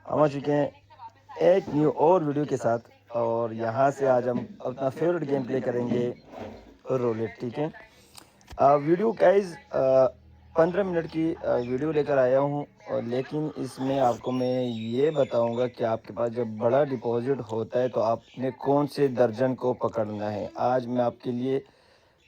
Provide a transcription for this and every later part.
ہم آ چکے ہیں ایک نیو اور ویڈیو کے ساتھ، اور یہاں سے آج ہم اپنا فیوریٹ گیم پلے کریں گے رولٹ. ٹھیک ہے، ویڈیو گائز 15 منٹ کی ویڈیو لے کر آیا ہوں، لیکن اس میں آپ کو میں یہ بتاؤں گا کہ آپ کے پاس جب بڑا ڈپازٹ ہوتا ہے تو آپ نے کون سے درجن کو پکڑنا ہے. آج میں آپ کے لیے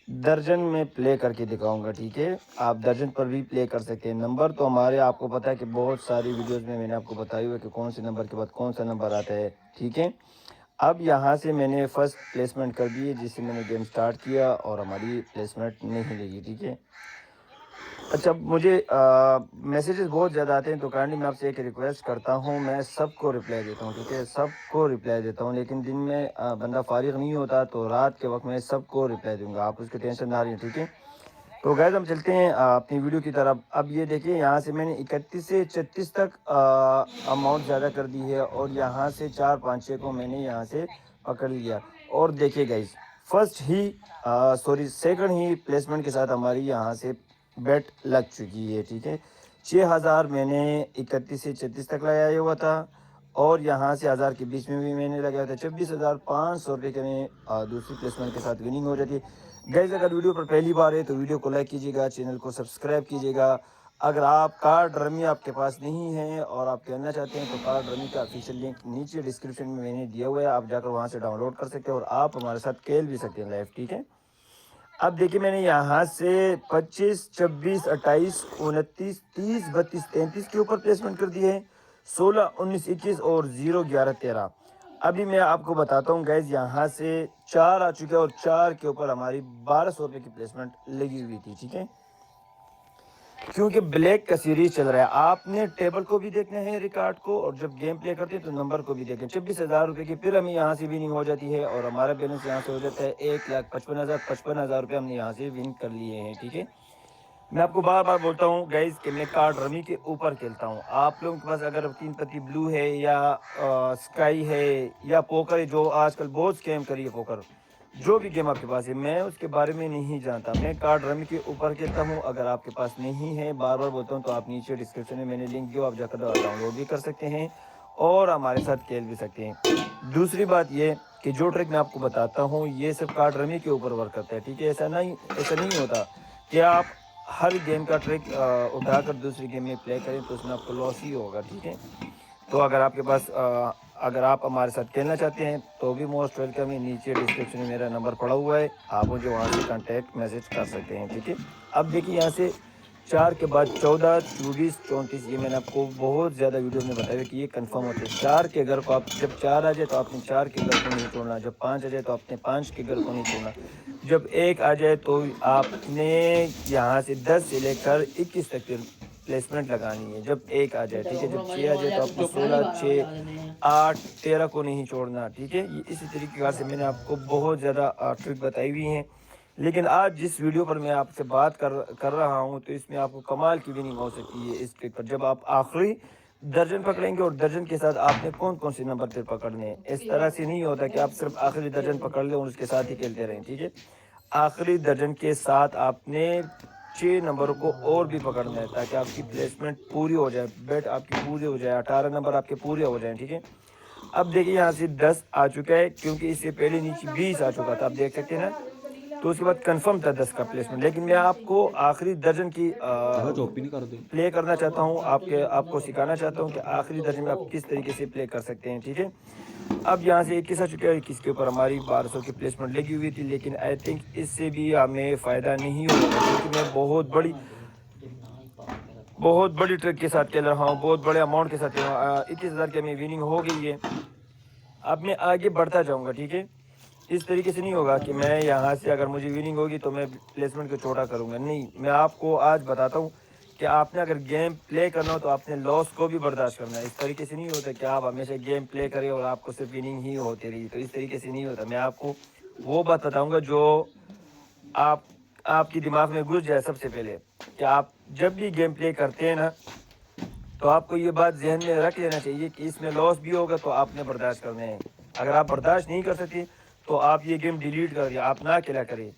درجن میں پلے کر کے دکھاؤں گا. ٹھیک ہے، آپ درجن پر بھی پلے کر سکتے ہیں. نمبر تو ہمارے آپ کو پتہ ہے کہ بہت ساری ویڈیوز میں نے آپ کو بتائی ہوئی کہ کون سے نمبر کے بعد کون سا نمبر آتا ہے. ٹھیک ہے، اب یہاں سے میں نے فرسٹ پلیسمنٹ کر دی ہے جس سے میں نے گیم سٹارٹ کیا، اور ہماری پلیسمنٹ نہیں لگی. ٹھیک ہے، اچھا مجھے میسیجز بہت زیادہ آتے ہیں، تو کائنڈلی میں آپ سے ایک ریکویسٹ کرتا ہوں، میں سب کو رپلائی دیتا ہوں. ٹھیک ہے، سب کو رپلائی دیتا ہوں، لیکن دن میں بندہ فارغ نہیں ہوتا، تو رات کے وقت میں سب کو رپلائی دوں گا. آپ اس کی ٹینشن نہ رہی. ٹھیک ہے، تو گائز ہم چلتے ہیں اپنی ویڈیو کی طرف. اب یہ دیکھیں، یہاں سے میں نے 31 سے 36 تک اماؤنٹ زیادہ کر دی ہے، اور یہاں سے 4 5 6 کو میں نے یہاں سے پکڑ لیا. اور دیکھیے گائز، سیکنڈ ہی پلیسمنٹ کے ساتھ ہماری یہاں سے بیٹ لگ چکی ہے. ٹھیک ہے، 6000 میں نے 31 سے 36 تک لگایا ہوا تھا، اور یہاں سے 1000 کے بیچ میں بھی میں نے لگایا تھا. 24,500 روپے کے میں دوسری پلیسمنٹ کے ساتھ وننگ ہو جاتی ہے. گائز اگر ویڈیو پر پہلی بار ہے تو ویڈیو کو لائک کیجیے گا، چینل کو سبسکرائب کیجیے گا. اگر آپ کارڈ رمی آپ کے پاس نہیں ہے اور آپ کھیلنا چاہتے ہیں تو کارڈ رمی کا آفیشیل لنک نیچے ڈسکرپشن میں نے دیا ہوا ہے، آپ جا کر وہاں سے ڈاؤن لوڈ کر سکتے ہیں اور آپ ہمارے ساتھ کھیل بھی سکتے ہیں لائیو. ٹھیک ہے، اب دیکھیے میں نے یہاں سے 25 26 28 29 30 32 33 کے اوپر پلیسمنٹ کر دی ہے. 16 19 21 اور 0 11 13. ابھی میں آپ کو بتاتا ہوں گائز، یہاں سے 4 آ چکے اور 4 کے اوپر ہماری 1200 روپے کی پلیسمنٹ لگی ہوئی تھی. ٹھیک ہے، کیونکہ بلیک کا سیریز چل رہا ہے، آپ نے ٹیبل کو بھی دیکھنا ہے ریکارڈ کو، اور جب گیم پلے کرتے ہیں تو نمبر کو بھی دیکھیں. 26,000 روپے کی پھر ہمیں یہاں سے وننگ ہو جاتی ہے، اور ہمارا بیلنس یہاں سے ہو جاتا ہے 1,55,000 روپے ہم نے یہاں سے ون کر لیے ہیں. ٹھیک ہے، میں آپ کو بار بار بولتا ہوں گائز کہ میں کارڈ رمی کے اوپر کھیلتا ہوں. آپ لوگوں کے پاس اگر 3 پتی بلو ہے یا اسکائی ہے یا پوکر ہے، جو آج کل بہت اسکیم کری ہے پوکر، جو بھی گیم آپ کے پاس ہے میں اس کے بارے میں نہیں جانتا. میں کارڈ رمی کے اوپر کھیلتا ہوں. اگر آپ کے پاس نہیں ہے، بار بار بولتا ہوں، تو آپ نیچے ڈسکرپشن میں نے لنک دیا، آپ جا کر ڈاؤن لوڈ بھی کر سکتے ہیں اور ہمارے ساتھ کھیل بھی سکتے ہیں. دوسری بات یہ کہ جو ٹرک میں آپ کو بتاتا ہوں یہ صرف کارڈ رمی کے اوپر ورک کرتا ہے. ٹھیک ہے، ایسا نہیں ہوتا کہ آپ ہر گیم کا ٹرک اٹھا کر دوسری گیم میں پلے کریں تو اس میں آپ کو لاس ہی ہوگا. ٹھیک ہے، تو اگر آپ کے پاس اگر آپ ہمارے ساتھ کھیلنا چاہتے ہیں تو بھی موسٹ ویلکم ہے. نیچے ڈسکرپشن میں میرا نمبر پڑا ہوا ہے، آپ مجھے وہاں سے کانٹیکٹ میسج کر سکتے ہیں. ٹھیک ہے، اب دیکھیے یہاں سے 4 کے بعد 14 24 34 یہ میں نے آپ کو بہت زیادہ ویڈیوز میں بتایا کہ یہ کنفرم ہوتے ہیں. 4 کے گھر کو آپ جب 4 آ جائے تو آپ نے 4 کے گھر کو نہیں چھوڑنا، جب 5 آ جائے تو آپ نے 5 کے گھر کو نہیں چھوڑنا، جب 1 آ جائے تو آپ نے یہاں سے 10 سے لے کر 21 تک پلیسمنٹ لگانی ہے جب 1 آ جائے. ٹھیک ہے، جب 6 آ جائے تو آپ نے 16 6 8 13 کو نہیں چھوڑنا. ٹھیک ہے، یہ اسی طریقے سے میں نے آپ کو بہت زیادہ ٹرک بتائی ہوئی ہیں. لیکن آج جس ویڈیو پر میں آپ سے بات کر رہا ہوں تو اس میں آپ کو کمال کی وننگ ہو سکتی ہے اس ٹرک پر، جب آپ آخری درجن پکڑیں گے. اور درجن کے ساتھ آپ نے کون کون سے نمبر پھر پکڑنے ہیں. اس طرح سے نہیں ہوتا کہ آپ صرف آخری درجن پکڑ لیں اور اس کے ساتھ ہی کھیلتے رہیں. ٹھیک ہے، آخری درجن کے ساتھ آپ نے 6 نمبروں کو اور بھی پکڑنا ہے تاکہ آپ کی پلیسمنٹ پوری ہو جائے، بیٹ آپ کی پوری ہو جائے، 18 نمبر آپ کے پورے ہو جائیں. ٹھیک ہے، اب دیکھیے یہاں سے 10 آ چکا ہے کیونکہ اس سے پہلے نیچے 20 آ چکا تھا، آپ دیکھ سکتے ہیں نا. تو اس کے بعد کنفرم تھا 10 کا پلیسمنٹ. لیکن میں آپ کو آخری درجن کی پلے کرنا چاہتا ہوں، آپ کو سکھانا چاہتا ہوں کہ آخری درجن میں آپ کس طریقے سے پلے کر سکتے ہیں. ٹھیک ہے، اب یہاں سے 21 آ چکا ہے، 21 کے اوپر ہماری 1200 کی پلیسمنٹ لگی ہوئی تھی. لیکن آئی تھنک اس سے بھی ہمیں فائدہ نہیں ہوگا کیونکہ میں بہت بڑی ٹرک کے ساتھ کھیل رہا ہوں، بہت بڑے اماؤنٹ کے ساتھ کھیل رہا ہوں. 21,000 کی ہمیں وننگ ہو گئی ہے. اب میں آگے بڑھتا جاؤں گا. ٹھیک ہے، اس طریقے سے نہیں ہوگا کہ میں یہاں سے اگر مجھے وننگ ہوگی تو میں پلیسمنٹ کو چھوٹا کروں گا. نہیں، میں آپ کو آج بتاتا ہوں کہ آپ نے اگر گیم پلے کرنا ہو تو آپ نے لاس کو بھی برداشت کرنا ہے. اس طریقے سے نہیں ہوتا کہ آپ ہمیشہ گیم پلے کریں اور آپ کو صرف وننگ ہی ہوتی رہی. تو اس طریقے سے نہیں ہوتا. میں آپ کو وہ بات بتاؤں گا جو آپ کی دماغ میں گھس جائے. سب سے پہلے کہ آپ جب بھی گیم پلے کرتے ہیں نا تو آپ کو یہ بات ذہن میں رکھ لینا چاہیے کہ اس میں لاس بھی ہوگا تو آپ نے برداشت کرنے ہیں. اگر آپ برداشت نہیں کر سکتے تو آپ یہ گیم ڈیلیٹ کر دیں، آپ نہ کھیلا کریں.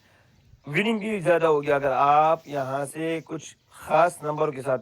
وننگ بھی زیادہ ہوگی اگر آپ یہاں سے کچھ خاص نمبر کے ساتھ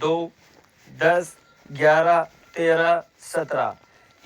2, 10, 11, 13, 17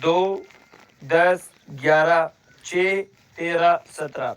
2, 10, 11, 6, 13, 17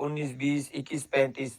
19, 20, 21, 35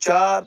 4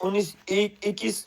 19, 21,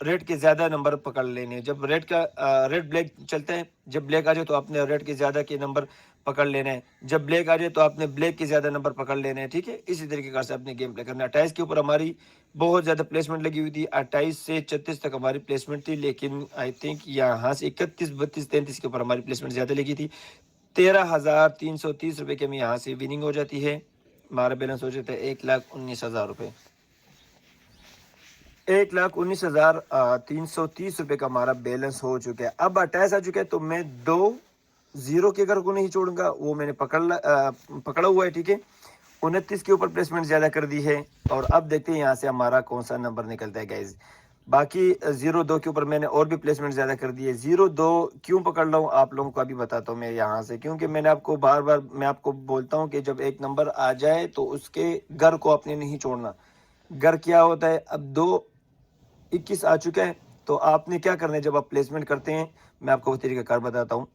ریڈ کے زیادہ نمبر پکڑ لینے ہیں. جب ریڈ بلیک چلتا ہے, جب بلیک آ جائے تو آپ نے ریڈ کے زیادہ کے نمبر پکڑ لینا ہے, جب بلیک آ جائے تو آپ نے بلیک کے زیادہ نمبر پکڑ لینے ہیں. ٹھیک ہے, اسی طریقے سے اپنے گیم پلے کرنا ہے. 28 کے اوپر ہماری بہت زیادہ پلیسمنٹ لگی ہوئی تھی, 28 سے 36 تک ہماری پلیسمنٹ تھی, لیکن آئی تھنک یہاں سے 31 32 33 کے اوپر ہماری پلیسمنٹ زیادہ لگی تھی. 13,330 روپے کی ہمیں یہاں سے وننگ ہو جاتی ہے. ہمارا بیلنس ہو جاتا ہے 1,19,000 روپے. 1,19,330 روپے کا ہمارا بیلنس ہو چکا ہے. اب 28 آ چکا ہے تو میں 2 0 کے گھر کو نہیں چھوڑوں گا, وہ میں نے پکڑا ہوا ہے. ٹھیک ہے, 29 کے اوپر پلیسمنٹ زیادہ کر دی ہے. اور اب دیکھتے ہیں یہاں سے ہمارا کون سا نمبر نکلتا ہے گائز. باقی 0-2 کے اوپر میں نے اور بھی پلیسمنٹ زیادہ کر دی ہے. 0-2 کیوں پکڑ رہا ہوں آپ لوگوں کو ابھی بتاتا ہوں میں یہاں سے, کیونکہ میں نے آپ کو بار بار میں آپ کو بولتا ہوں کہ جب ایک نمبر آ جائے تو اس کے گھر کو آپ نے نہیں چھوڑنا. گھر کیا ہوتا ہے, اب 2-21 آ چکا ہے تو آپ نے کیا کرنا ہے جب آپ پلیسمنٹ کرتے ہیں, میں آپ کو وہ طریقہ کار بتاتا ہوں.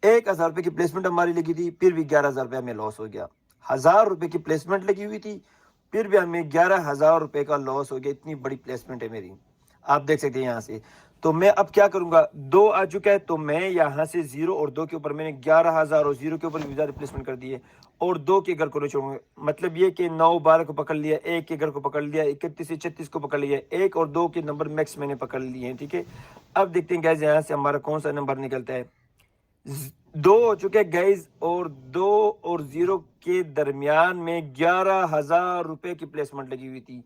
1,000 روپے کی پلیسمنٹ ہماری لگی تھی, پھر بھی 11,000 روپے ہمیں لاس ہو گیا. 1,000 روپے کی پلیسمنٹ لگی ہوئی تھی, پھر بھی ہمیں 11,000 روپے کا لاس ہو گیا. اتنی بڑی پلیسمنٹ ہے میری, آپ دیکھ سکتے ہیں یہاں سے. تو میں اب کیا کروں گا, 2 آ چکا ہے تو میں یہاں سے 0 اور 2 کے اوپر میں نے 11,000 اور 0 کے اوپر بھی زیادہ ریپلیسمنٹ کر دی ہے, اور 2 کے گھر کو نہیں چھوڑوں گا. مطلب یہ کہ 9-12 کو پکڑ لیا, 1 کے گھر کو پکڑ لیا, 31 سے 36 کو پکڑ لیا, 1 اور 2 کے نمبر میکس میں نے پکڑ لیے ہیں. ٹھیک ہے, اب دیکھتے ہیں گائز یہاں سے ہمارا کون سا نمبر نکلتا ہے. 2 ہو چکے گائز, اور 2 اور 0 کے درمیان میں 11,000 روپے کی پلیسمنٹ لگی ہوئی تھی.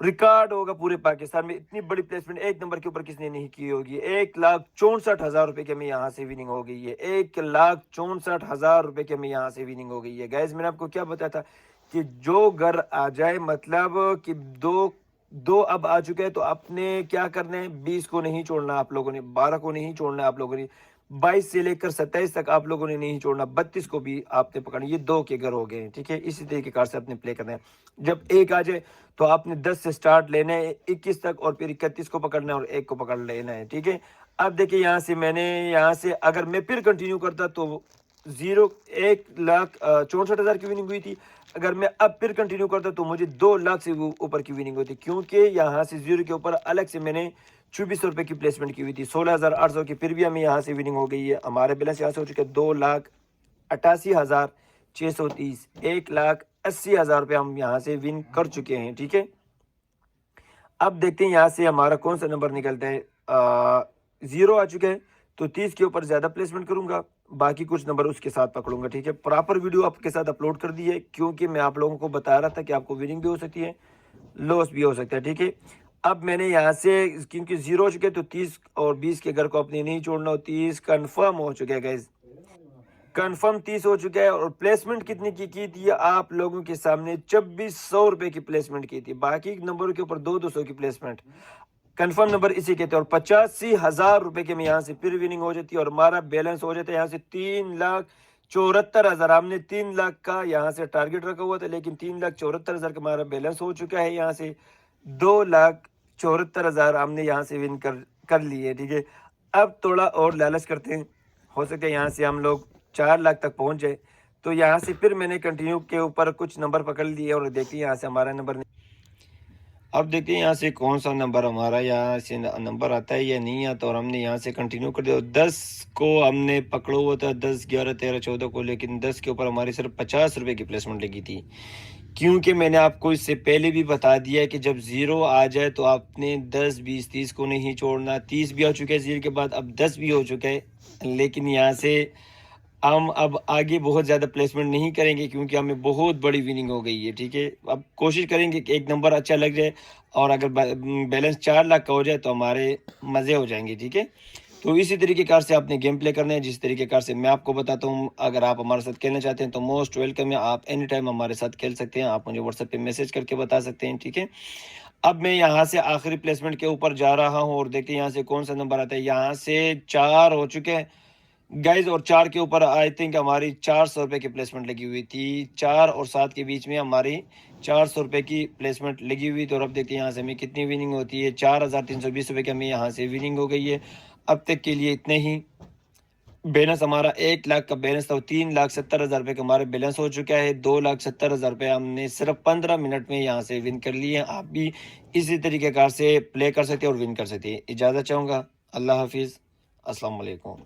ریکارڈ ہوگا پورے پاکستان میں, اتنی بڑی پلیسمنٹ ایک نمبر کے اوپر کس نے نہیں کی ہوگی. 1,64,000 روپے کی ہمیں یہاں سے وننگ ہو گئی ہے. 1,64,000 روپے کی ہمیں یہاں سے وننگ ہو گئی ہے. گائز میں نے آپ کو کیا بتایا تھا کہ جو گھر آ جائے, مطلب کہ 2 اب آ چکے ہیں تو آپ نے کیا کرنا ہے, 20 کو نہیں چھوڑنا آپ لوگوں نے, 12 کو نہیں چھوڑنا آپ لوگوں نے, 22 سے لے کر 27 تک آپ لوگوں نے نہیں چھوڑنا, 32 کو بھی آپ نے پکڑنا. یہ 2 کے گھر ہو گئے ہیں. ٹھیک ہے, اسی طریقے کار سے اپنے پلے کرنا ہے. جب 1 آ جائے تو آپ نے 10 سے سٹارٹ لینا ہے 21 تک, اور پھر 31 کو پکڑنا ہے اور 1 کو پکڑ لینا ہے. ٹھیک ہے, اب دیکھیں یہاں سے میں نے یہاں سے اگر میں پھر کنٹینیو کرتا تو 1,64,000 کی وننگ ہوئی تھی. اگر میں اب پھر کنٹینیو کرتا تو مجھے 2 لاکھ سے اوپر کی وننگ ہوتی, کیونکہ یہاں سے 0 کے اوپر الگ سے میں نے 2,400 روپے کی پلیسمنٹ کی ہوئی تھی. 16,800 کی پھر بھی ہمیں یہاں سے وننگ ہو گئی ہے. ہمارے بیلنس یہاں سے ہو چکے 2,88,630, 1,80,000 روپے ہم یہاں سے ون کر چکے ہیں. ٹھیک ہے, اب دیکھتے ہیں یہاں سے ہمارا کون سا نمبر نکلتا ہے. 0 آ چکا ہے تو 30 کے اوپر زیادہ پلیسمنٹ کروں گا, باقی کچھ نمبر اس کے ساتھ پکڑوں گا. ٹھیک ہے, پراپر ویڈیو آپ کے ساتھ اپلوڈ کر دی ہے, کیونکہ میں آپ لوگوں کو بتا رہا تھا کہ آپ کو وننگ بھی ہو سکتی ہے, لاس بھی ہو سکتا ہے. ٹھیک ہے, اب میں نے یہاں سے کیونکہ 0 ہو چکے تو 30 اور 20 کے گھر کو اپنے نہیں چھوڑنا. 30 کنفرم ہو چکے گائز, کنفرم 30 ہو چکا ہے. اور پلیسمنٹ کتنی کی تھی آپ لوگوں کے سامنے, 2,400 روپے کی پلیسمنٹ کی تھی. باقی نمبروں کے اوپر 200 کی پلیسمنٹ, کنفرم نمبر اسی کے تھے. اور 85,000 روپے کے میں یہاں سے پھر وننگ ہو جاتی ہے, اور ہمارا بیلنس ہو جاتا ہے یہاں سے 3,74,000. ہم نے 3 لاکھ کا یہاں سے ٹارگٹ رکھا ہوا تھا, لیکن 3,74,000 کا ہمارا بیلنس ہو چکا ہے. یہاں سے 2,74,000 ہم نے یہاں سے ون کر لیے. ٹھیک ہے, اب تھوڑا اور لالچ کرتے ہیں, ہو سکتا ہے یہاں سے ہم لوگ 4 لاکھ تک پہنچ جائے. تو یہاں سے پھر میں نے کنٹینیو کے اوپر کچھ نمبر پکڑ لیے, اور دیکھتے ہیں یہاں سے ہمارا نمبر. اب دیکھتے ہیں یہاں سے کون سا نمبر ہمارا یہاں سے نمبر آتا ہے یا نہیں آتا, اور ہم نے یہاں سے کنٹینیو کر دیا. 10 کو ہم نے پکڑا ہوا تھا, 10 11 13 14 کو, لیکن 10 کے اوپر ہماری صرف 50 روپے کی پلیسمنٹ لگی تھی. کیونکہ میں نے آپ کو اس سے پہلے بھی بتا دیا ہے کہ جب 0 آ جائے تو آپ نے 10 20 30 کو نہیں چھوڑنا. 30 بھی ہو چکے ہیں 0 کے بعد, اب 10 بھی ہو چکا ہے, لیکن یہاں سے ہم اب آگے بہت زیادہ پلیسمنٹ نہیں کریں گے, کیونکہ ہمیں بہت بڑی وننگ ہو گئی ہے. ٹھیک ہے, اب کوشش کریں گے کہ ایک نمبر اچھا لگ جائے, اور اگر بیلنس 4 لاکھ کا ہو جائے تو ہمارے مزے ہو جائیں گے. ٹھیک ہے, تو اسی طریقے کار سے آپ نے گیم پلے کرنا ہے, جس طریقے کار سے میں آپ کو بتاتا ہوں. اگر آپ ہمارے ساتھ کھیلنا چاہتے ہیں تو موسٹ ویلکم ہے, آپ اینی ٹائم ہمارے ساتھ کھیل سکتے ہیں. آپ مجھے واٹس ایپ پہ میسج کر کے بتا سکتے ہیں. ٹھیک ہے, اب میں یہاں سے آخری پلیسمنٹ کے اوپر جا رہا ہوں, اور دیکھتے ہیں یہاں سے کون سا نمبر آتا ہے. یہاں سے 4 ہو چکے ہیں گائز, اور 4 کے اوپر آئی تھنک ہماری 400 روپے کی پلیسمنٹ لگی ہوئی تھی. 4 اور 7 کے بیچ میں ہماری 400 روپے کی پلیسمنٹ لگی ہوئی تھی. اور اب دیکھتے ہیں یہاں سے ہمیں کتنی وننگ ہوتی ہے. 4,320 روپے کی ہمیں یہاں سے وننگ ہو گئی ہے. اب تک کے لیے اتنے ہی. بیلنس ہمارا 1 لاکھ کا بیلنس تھا، 3,70,000 روپے کا ہمارا بیلنس ہو چکا ہے، 2,70,000 روپے ہم نے صرف 15 منٹ میں یہاں سے ون کر لیے ہیں۔ آپ بھی اسی طریقہ کار سے پلے کر سکتے ہیں اور ون کر سکتے ہیں۔ اجازت چاہوں گا، اللہ حافظ، السلام علیکم۔